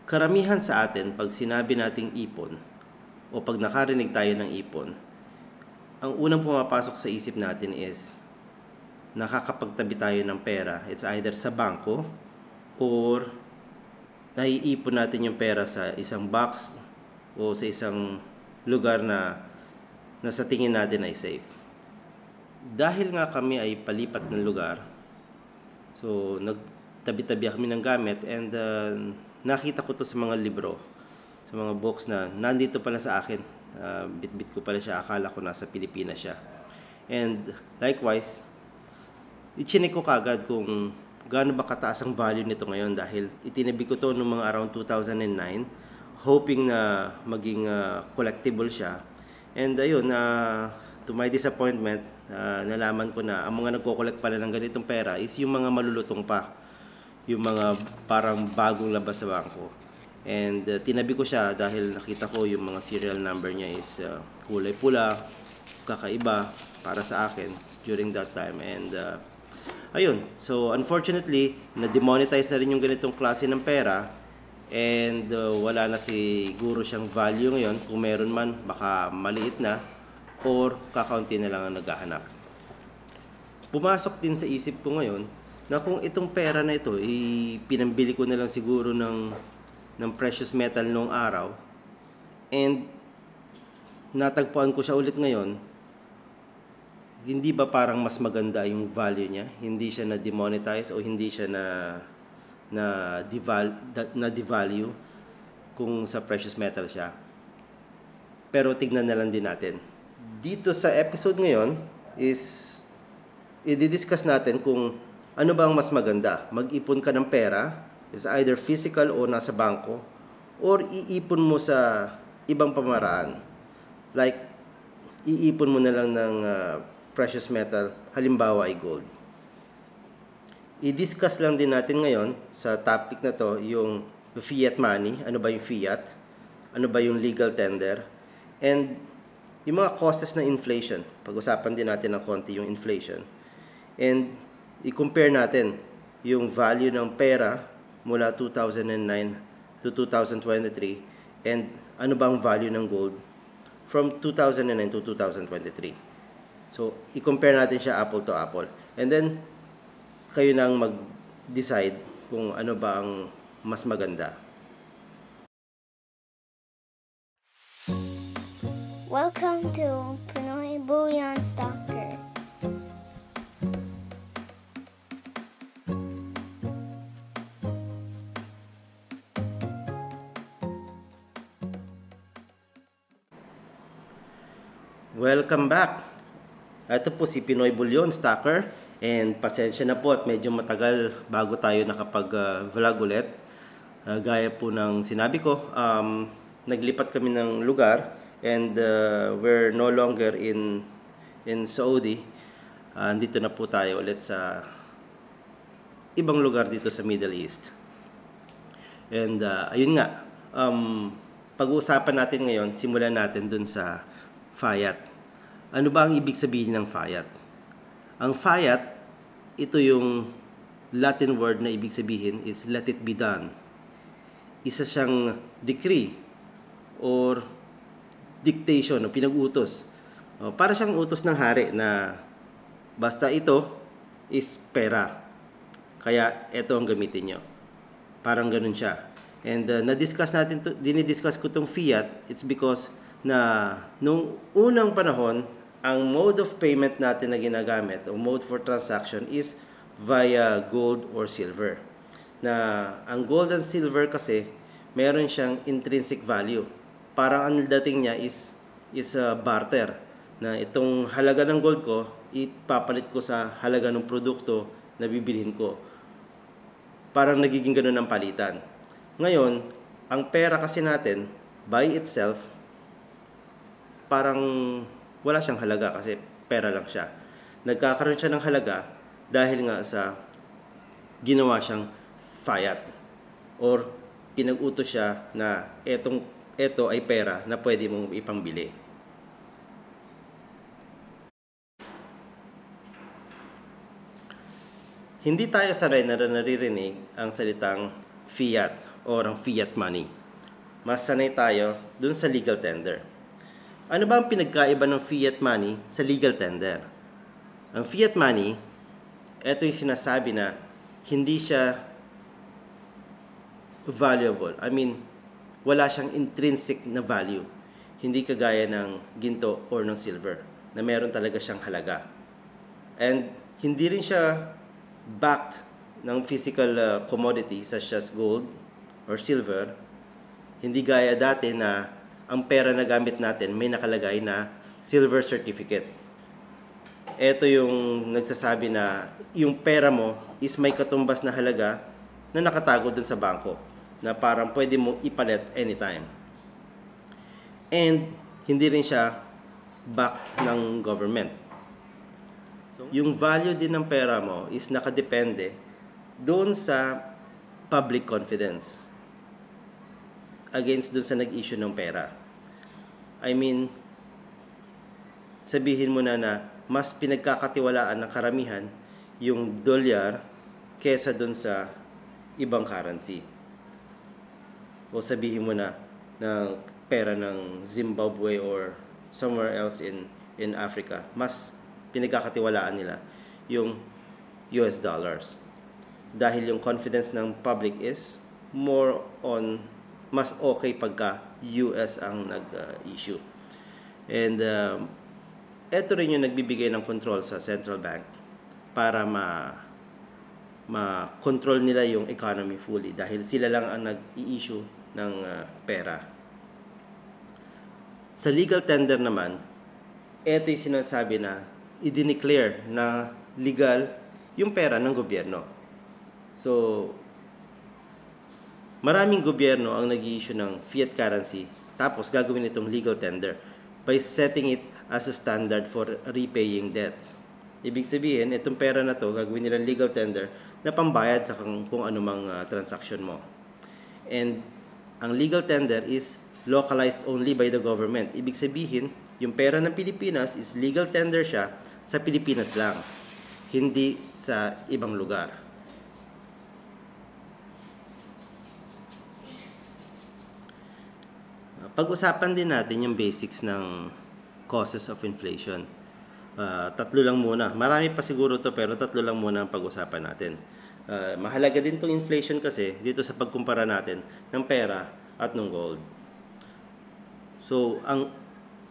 Karamihan sa atin, pag sinabi nating ipon o pag nakarinig tayo ng ipon, ang unang pumapasok sa isip natin is nakakapagtabi tayo ng pera. It's either sa bangko or naiipon natin yung pera sa isang box o sa isang lugar na sa tingin natin ay safe. Dahil nga kami ay palipat ng lugar, so nagtabi-tabi kami ng gamit and nakita ko to sa mga libro, sa mga books na nandito pala sa akin. Bit-bit ko pala siya, akala ko nasa Pilipinas siya. And likewise, ichinik ko kagad kung gaano ba kataas ang value nito ngayon dahil itinabi ko to noong mga around 2009, hoping na maging collectible siya. And ayun, to my disappointment, nalaman ko na ang mga nagko-collect pala ng ganitong pera is yung mga malulutong pa, yung mga parang bagong labas sa bangko. And tinabi ko siya dahil nakita ko yung mga serial number niya is kulay pula, kakaiba para sa akin during that time. And ayun, so unfortunately, na-demonetize na rin yung ganitong klase ng pera and wala na siguro siyang value ngayon. Kung meron man, baka maliit na or kakaunti na lang ang naghahanap. Pumasok din sa isip ko ngayon na kung itong pera na ito, pinambili ko na lang siguro ng precious metal noong araw and natagpuan ko siya ulit ngayon, hindi ba parang mas maganda yung value niya? Hindi siya na-demonetize o hindi siya na-devalue kung sa precious metal siya. Pero tignan na lang din natin. Dito sa episode ngayon is i-discuss natin kung ano ba ang mas maganda? Mag-ipon ka ng pera, is either physical o nasa bangko, or iipon mo sa ibang pamaraan. Like, iipon mo na lang ng precious metal, halimbawa ay gold. I-discuss lang din natin ngayon sa topic na to yung fiat money. Ano ba yung fiat? Ano ba yung legal tender? And yung mga causes ng inflation. Pag-usapan din natin ng konti yung inflation. And i-compare natin yung value ng pera mula 2009 to 2023 and ano ba ang value ng gold from 2009 to 2023. So, i-compare natin siya apple to apple. And then, kayo nang mag-decide kung ano ba ang mas maganda. Welcome to Pinoy Bullion Stalker. Welcome back! Ito po si Pinoy Bullion Stalker and pasensya na po at medyo matagal bago tayo nakapag-vlog ulit. Gaya po ng sinabi ko, naglipat kami ng lugar and we're no longer in Saudi. Dito na po tayo ulit sa ibang lugar dito sa Middle East. And ayun nga, pag-uusapan natin ngayon, simulan natin dun sa fiat. Ano ba ang ibig sabihin ng fiat? Ang fiat, ito yung Latin word na ibig sabihin is let it be done. Isa siyang decree or dictation o pinag-utos. Para siyang utos ng hari na basta ito is pera. Kaya ito ang gamitin nyo. Parang ganun siya. And na-discuss natin, dinidiscuss ko itong fiat, it's because na nung unang panahon, ang mode of payment natin na ginagamit o mode for transaction is via gold or silver. Na ang gold and silver kasi meron siyang intrinsic value. Parang ang dating niya is barter. Na itong halaga ng gold ko, ipapalit ko sa halaga ng produkto na bibilhin ko. Parang nagiging ganun ang palitan. Ngayon, ang pera kasi natin, by itself, parang wala siyang halaga kasi pera lang siya. Nagkakaroon siya ng halaga dahil nga sa ginawa siyang fiat or pinag-utos siya na ito ay pera na pwede mong ipangbili. Hindi tayo sanay na naririnig ang salitang fiat o ang fiat money. Mas sanay tayo dun sa legal tender. Ano ba ang pinagkaiba ng fiat money sa legal tender? Ang fiat money, ito yung sinasabi na hindi siya valuable. I mean, wala siyang intrinsic na value. Hindi kagaya ng ginto or ng silver na meron talaga siyang halaga. And hindi rin siya backed ng physical commodity such as gold or silver. Hindi gaya dati na ang pera na gamit natin may nakalagay na silver certificate. Ito yung nagsasabi na yung pera mo is may katumbas na halaga na nakatago dun sa bangko na parang pwede mo ipalit anytime. And hindi rin siya backed ng government. Yung value din ng pera mo is nakadepende doon sa public confidence against doon sa nag-issue ng pera. I mean, sabihin mo na mas pinagkakatiwalaan ng karamihan yung dolyar kesa doon sa ibang currency. O sabihin mo na pera ng Zimbabwe or somewhere else in Africa, mas pinagkakatiwalaan nila yung US dollars. Dahil yung confidence ng public is more on mas okay pagka US ang nag-issue. And ito rin yung nagbibigay ng control sa central bank para ma-control nila yung economy fully dahil sila lang ang nag-i-issue ng pera. Sa legal tender naman, ito yung sinasabi na i-declare na legal yung pera ng gobyerno. So, maraming gobyerno ang nag-i-issue ng fiat currency tapos gagawin itong legal tender by setting it as a standard for repaying debts. Ibig sabihin, itong pera na to gagawin nilang legal tender na pambayad sa kung anumang transaction mo. And ang legal tender is localized only by the government. Ibig sabihin, yung pera ng Pilipinas is legal tender siya sa Pilipinas lang, hindi sa ibang lugar. Pag-usapan din natin yung basics ng causes of inflation. Tatlo lang muna. Marami pa siguro to pero tatlo lang muna ang pag-usapan natin. Mahalaga din tong inflation kasi dito sa pagkumpara natin ng pera at ng gold. So, ang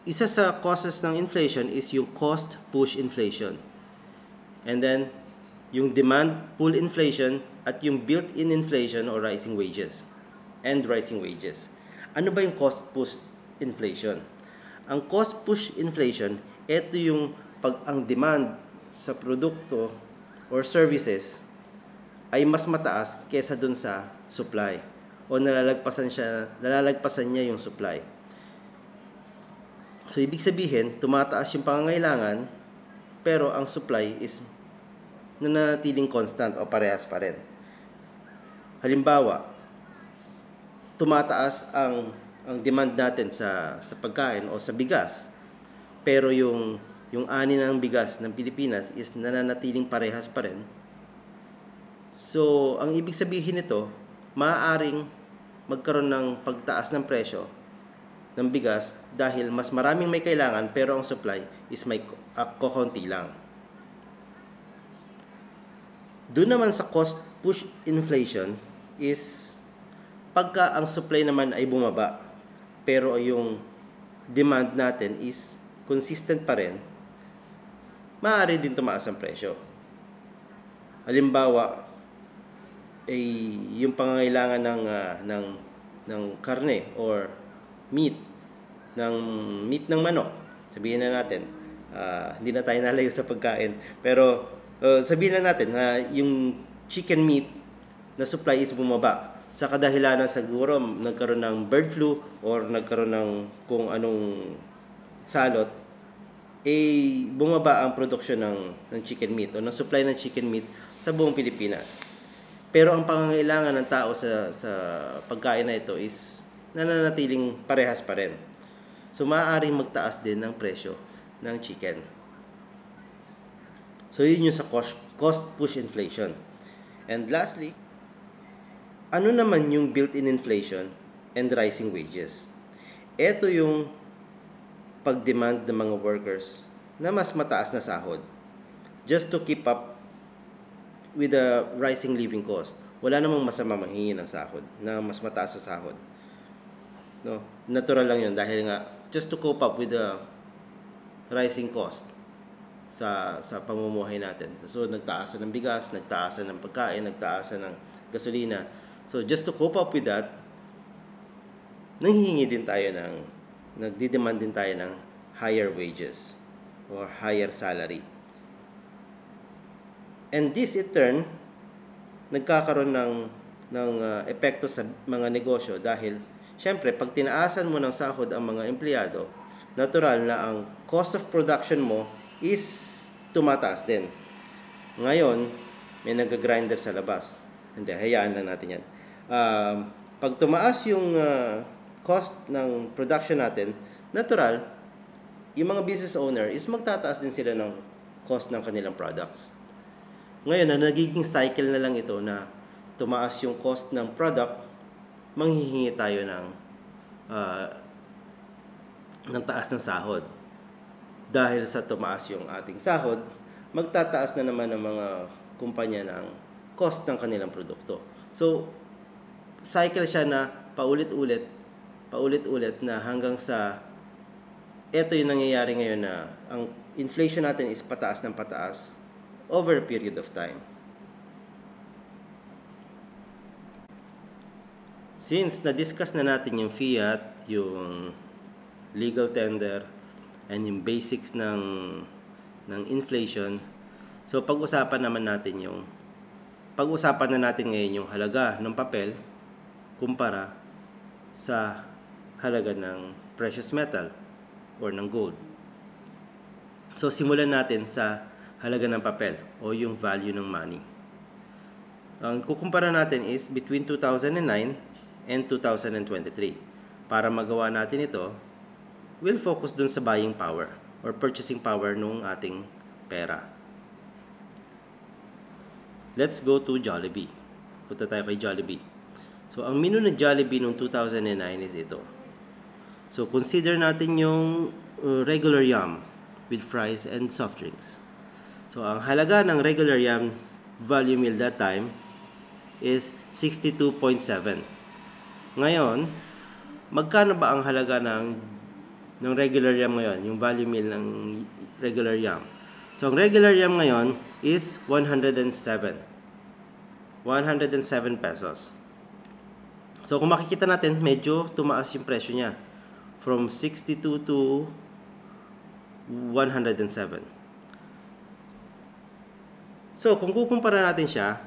isa sa causes ng inflation is yung cost push inflation. And then, yung demand pull inflation at yung built-in inflation or rising wages. And rising wages. Ano ba yung cost push inflation? Ang cost push inflation, ito yung pag ang demand sa produkto or services ay mas mataas kesa dun sa supply o nalalagpasan niya yung supply. So, ibig sabihin, tumataas yung pangangailangan pero ang supply is nananatiling constant o parehas pa rin. Halimbawa, tumataas ang demand natin sa pagkain o sa bigas. Pero yung ani ng bigas ng Pilipinas is nananatiling parehas pa rin. So, ang ibig sabihin nito, maaaring magkaroon ng pagtaas ng presyo ng bigas dahil mas maraming may kailangan pero ang supply is may kokonti lang. Doon naman sa cost push inflation is pagka ang supply naman ay bumaba pero yung demand natin is consistent pa rin, maaari din tumaas ang presyo. Halimbawa, yung pangangailangan ng karne or meat ng manok. Sabihin na natin, hindi na tayo nalayo sa pagkain, pero sabihin na natin na yung chicken meat na supply is bumaba. Sa kadahilanan siguro nagkaroon ng bird flu or nagkaroon ng kung anong salot, bumaba ang produksyon ng chicken meat o ng supply ng chicken meat sa buong Pilipinas. Pero ang pangangailangan ng tao sa pagkain na ito is nananatiling parehas pa rin. So, maaaring magtaas din ng presyo ng chicken. So, yun yung sa cost push inflation. And lastly, ano naman yung built-in inflation and rising wages? Ito yung pag-demand ng mga workers na mas mataas na sahod just to keep up with the rising living cost. Wala namang masama manghingi ng sahod na mas mataas sa sahod. No, natural lang 'yun dahil nga just to cope up with the rising cost sa pamumuhay natin. So nagtaasan ng bigas, nagtaasan ng pagkain, nagtaasan ng gasolina. So just to cope up with that, nagdidemand din tayo ng higher wages or higher salary. And this in turn nagkakaroon ng epekto sa mga negosyo dahil syempre pag tinaasan mo ng sahod ang mga empleyado, natural na ang cost of production mo is tumataas din. Ngayon, may nag-grinder sa labas. Hindi, hayaan lang natin yan. Pag tumaas yung cost ng production natin, natural, yung mga business owner is magtataas din sila ng cost ng kanilang products. Ngayon, nagiging cycle na lang ito na tumaas yung cost ng product, manghihingi tayo ng taas ng sahod. Dahil sa tumaas yung ating sahod, magtataas na naman ng mga kumpanya ng cost ng kanilang produkto. So, cycle siya na paulit-ulit na hanggang sa eto yung nangyayari ngayon na ang inflation natin is pataas ng pataas over a period of time. Since na-discuss na natin yung fiat, yung legal tender, and yung basics ng inflation, so pag-usapan na natin ngayon yung halaga ng papel kumpara sa halaga ng precious metal or ng gold. So simulan natin sa halaga ng papel o yung value ng money. Ang kukumpara natin is between 2009 and 2023. Para magawa natin ito, we'll focus dun sa buying power or purchasing power nung ating pera. Let's go to Jollibee. Punta tayo kay Jollibee. So, ang menu ng Jollibee noong 2009 is ito. So, consider natin yung regular yum with fries and soft drinks. So, ang halaga ng regular yum value meal that time is 62.7. Ngayon, magkano ba ang halaga ng regular yum ngayon, yung value meal ng regular yum? So, ang regular yum ngayon is 107 pesos. So, kung makikita natin, medyo tumaas yung presyo niya. From 62 to 107. So, kung kukumpara natin siya,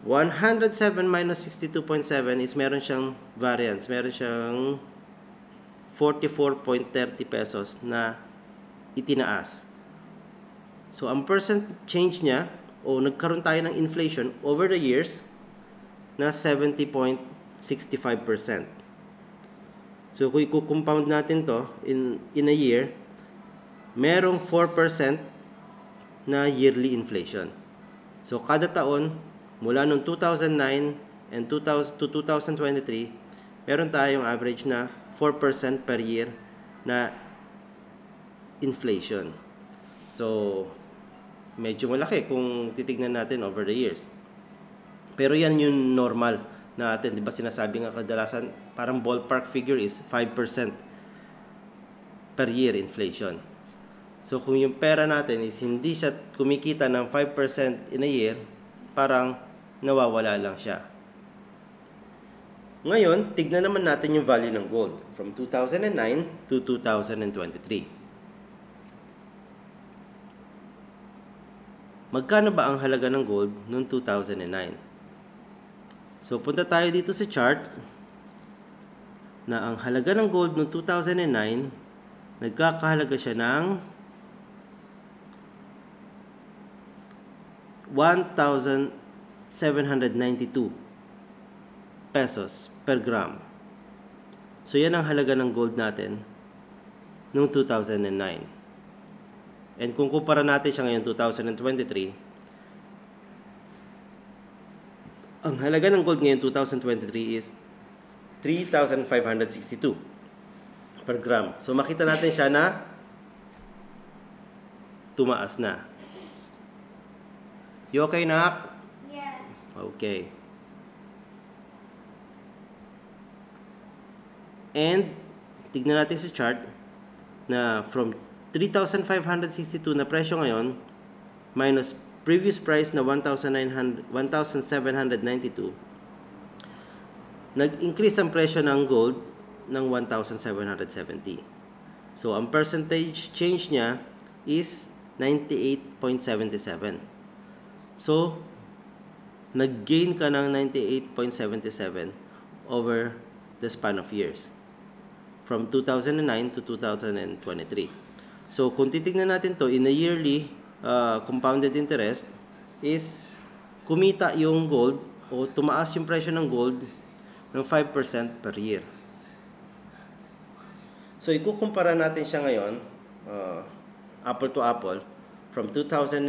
107 minus 62.7 is meron siyang variance. Meron siyang 44.30 pesos na itinaas. So, ang percent change niya, o nagkaroon tayo ng inflation over the years na 70.65%. So, kung i-compound natin to in a year, merong 4% na yearly inflation. So, kada taon, mula noong 2009 and to 2023, meron tayong average na 4% per year na inflation. So, medyo malaki kung titignan natin over the years. Pero yan yung normal natin. Diba sinasabi nga kadalasan, parang ballpark figure is 5% per year inflation. So, kung yung pera natin is hindi siya kumikita ng 5% in a year, parang nawawala lang siya. Ngayon, tignan naman natin yung value ng gold from 2009 to 2023. Magkano ba ang halaga ng gold noong 2009? So, punta tayo dito sa chart na ang halaga ng gold noong 2009, nagkakahalaga siya ng 1,792 pesos per gram. So, yan ang halaga ng gold natin noong 2009. And kung kumpara natin siya ngayon 2023, Ang halaga ng gold ngayon 2023 is 3,562 per gram. So makita natin siya na tumaas na. You okay, Nak? Yes. Okay. And tignan natin sa chart na from 3,562 na presyo ngayon minus previous price na 1,792, nag-increase ang presyo ng gold ng 1,770. So, ang percentage change niya is 98.77. So, nag-gain ka ng 98.77 over the span of years from 2009 to 2023. So, kung titignan natin to in a yearly compounded interest is kumita yung gold o tumaas yung presyo ng gold ng 5% per year. So, ikukumpara natin siya ngayon, apple to apple, from 2009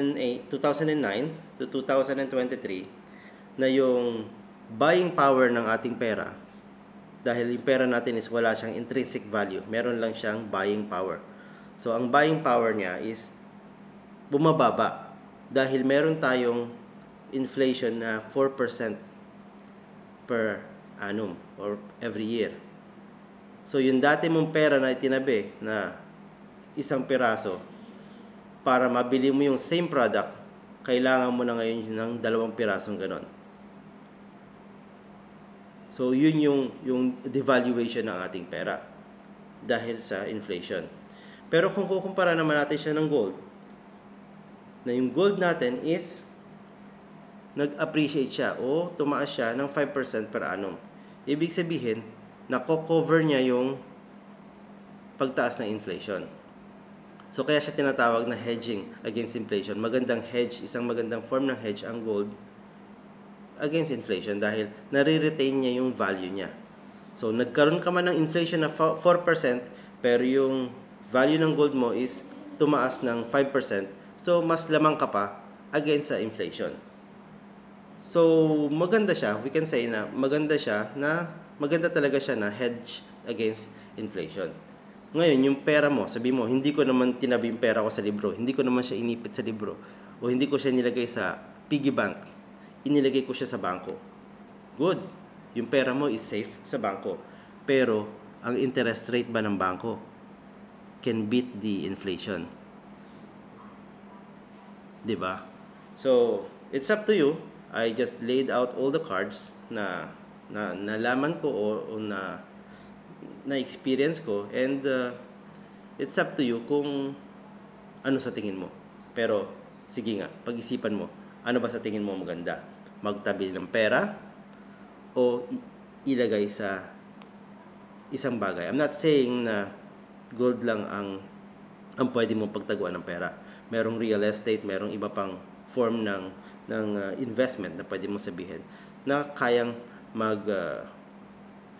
to 2023, na yung buying power ng ating pera, dahil yung pera natin is wala siyang intrinsic value, meron lang siyang buying power. So, ang buying power niya is bumababa dahil meron tayong inflation na 4% per annum or every year. So, yung dati mong pera na itinabi na isang piraso, para mabili mo yung same product, kailangan mo na ngayon ng 2 pirasong ganon. So, yun yung devaluation ng ating pera dahil sa inflation. Pero kung kukumpara naman natin siya ng gold, na yung gold natin is nag-appreciate siya o tumaas siya ng 5% per annum. Ibig sabihin, nako-cover niya yung pagtaas ng inflation. So, kaya siya tinatawag na hedging against inflation. Magandang hedge, isang magandang form ng hedge ang gold against inflation dahil nare-retain niya yung value niya. So, nagkaroon ka man ng inflation na 4%, pero yung value ng gold mo is tumaas ng 5%. So, mas lamang ka pa against sa inflation. So, maganda siya. We can say na maganda talaga siya na hedge against inflation. Ngayon, yung pera mo, sabi mo, hindi ko naman tinabi yung pera ko sa libro. Hindi ko naman siya inipit sa libro. O hindi ko siya nilagay sa piggy bank. Inilagay ko siya sa bangko. Good. Yung pera mo is safe sa bangko. Pero, ang interest rate ba ng bangko can beat the inflation? Diba? So, it's up to you. I just laid out all the cards na nalaman ko o na-experience ko, and it's up to you kung ano sa tingin mo. Pero, sige nga, pag-isipan mo, ano ba sa tingin mo maganda? Magtabi ng pera o ilagay sa isang bagay? I'm not saying na gold lang ang pwede mong pagtaguan ng pera. Merong real estate, merong iba pang form ng investment na pwede mong sabihin na kayang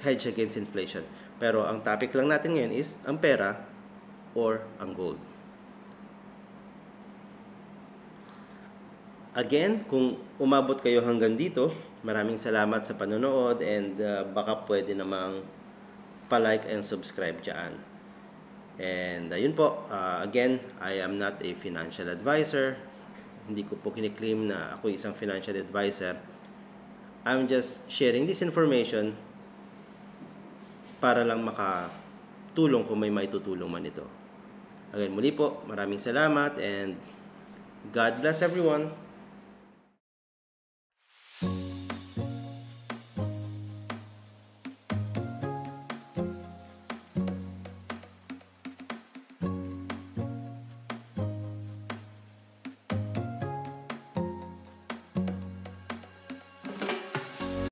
hedge against inflation. Pero ang topic lang natin ngayon is ang pera or ang gold. Again, kung umabot kayo hanggang dito, maraming salamat sa panonood, and baka pwede namang pa-like and subscribe dyan. And yun po, again, I am not a financial advisor. Hindi ko po kiniklaim na ako isang financial advisor. I'm just sharing this information para lang makatulong kung may maitutulong man ito. Again, muli po, maraming salamat and God bless everyone.